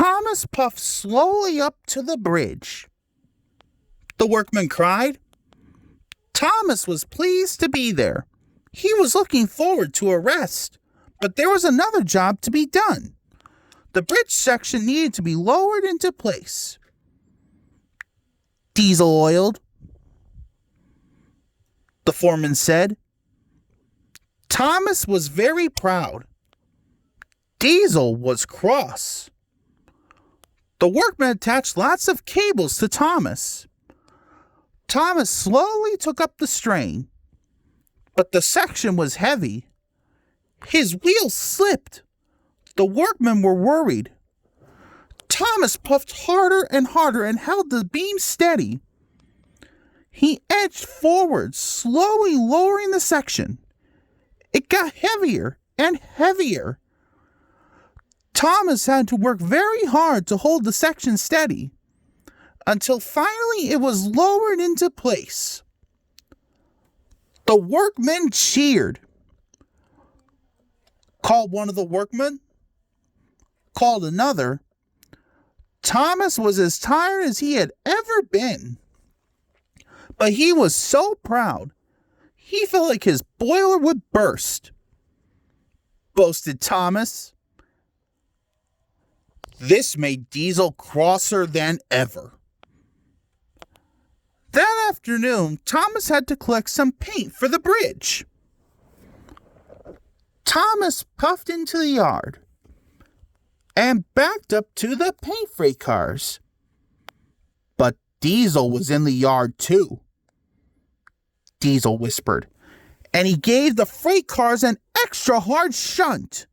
Thomas puffed slowly up to the bridge. The workman cried. Thomas was pleased to be there. He was looking forward to a rest, but there was another job to be done. The bridge section needed to be lowered into place. Diesel oiled, the foreman said. Thomas was very proud. Diesel was cross. The workman attached lots of cables to Thomas. Thomas slowly took up the strain, but the section was heavy. His wheels slipped. The workmen were worried. Thomas puffed harder and harder and held the beam steady. He edged forward, slowly lowering the section. It got heavier and heavier. Thomas had to work very hard to hold the section steady, until finally it was lowered into place. The workmen cheered. Called one of the workmen. Called another. Thomas was as tired as he had ever been. But he was so proud, he felt like his boiler would burst. Boasted Thomas. This made Diesel crosser than ever. That afternoon, Thomas had to collect some paint for the bridge. Thomas puffed into the yard and backed up to the paint freight cars. But Diesel was in the yard too. Diesel whispered, and he gave the freight cars an extra hard shunt.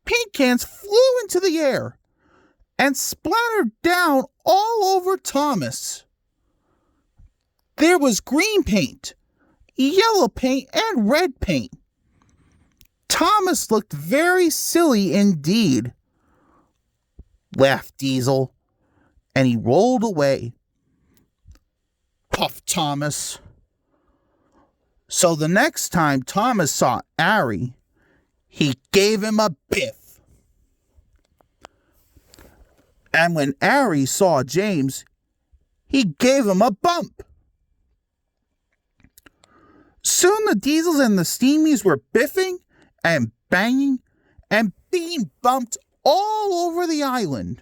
Paint cans flew into the air and splattered down all over Thomas. There was green paint, yellow paint, and red paint. Thomas looked very silly indeed. Laughed Diesel, and he rolled away. Puffed Thomas. So the next time Thomas saw Ari, he gave him a biff. And when Ari saw James, he gave him a bump. Soon the Diesels and the Steamies were biffing and banging and being bumped all over the island.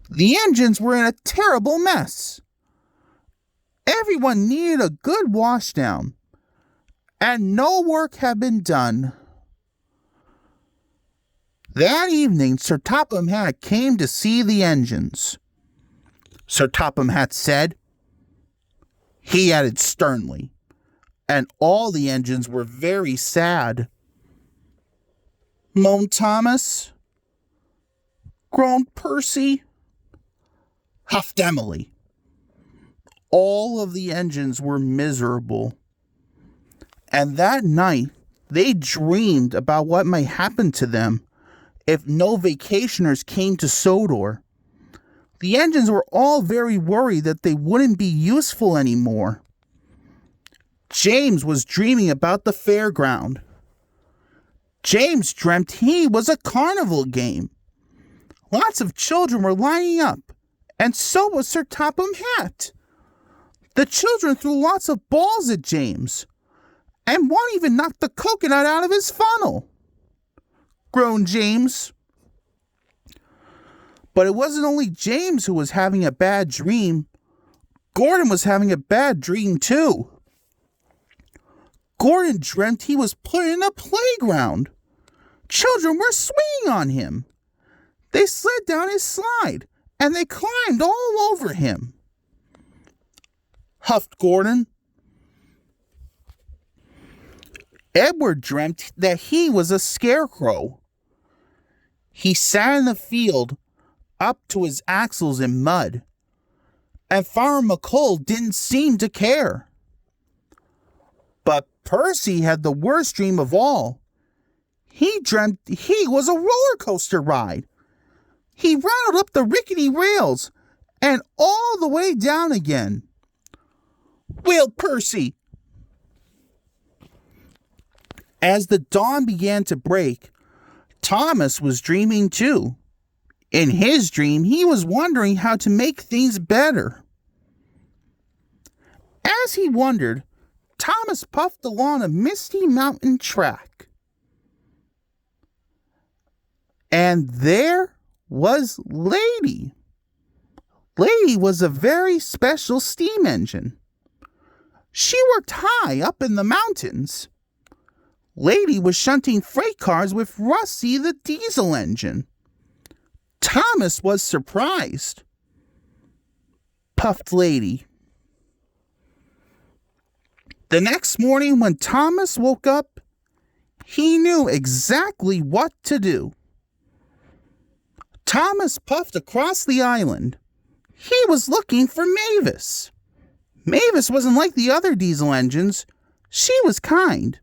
The engines were in a terrible mess. Everyone needed a good washdown, and no work had been done. That evening, Sir Topham Hatt came to see the engines. Sir Topham Hatt said, he added sternly, and all the engines were very sad. Moaned Thomas. Groaned Percy. Huffed Emily. All of the engines were miserable. And that night, they dreamed about what might happen to them if no vacationers came to Sodor. The engines were all very worried that they wouldn't be useful anymore. James was dreaming about the fairground. James dreamt he was a carnival game. Lots of children were lining up, and so was Sir Topham Hatt. The children threw lots of balls at James, and one even knocked the coconut out of his funnel. Groaned James. But it wasn't only James who was having a bad dream. Gordon was having a bad dream too. Gordon dreamt he was put in a playground. Children were swinging on him. They slid down his slide, and they climbed all over him. Huffed Gordon. Edward dreamt that he was a scarecrow. He sat in the field up to his axles in mud, and Farmer McColl didn't seem to care. But Percy had the worst dream of all. He dreamt he was a roller coaster ride. He rattled up the rickety rails and all the way down again. Wailed Percy. As the dawn began to break, Thomas was dreaming too. In his dream, he was wondering how to make things better. As he wondered, Thomas puffed along a misty mountain track. And there was Lady. Lady was a very special steam engine. She worked high up in the mountains. Lady was shunting freight cars with Rusty the diesel engine. Thomas was surprised. Puffed Lady. The next morning when Thomas woke up, he knew exactly what to do. Thomas puffed across the island. He was looking for Mavis. Mavis wasn't like the other diesel engines. She was kind.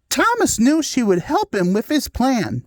Thomas knew she would help him with his plan.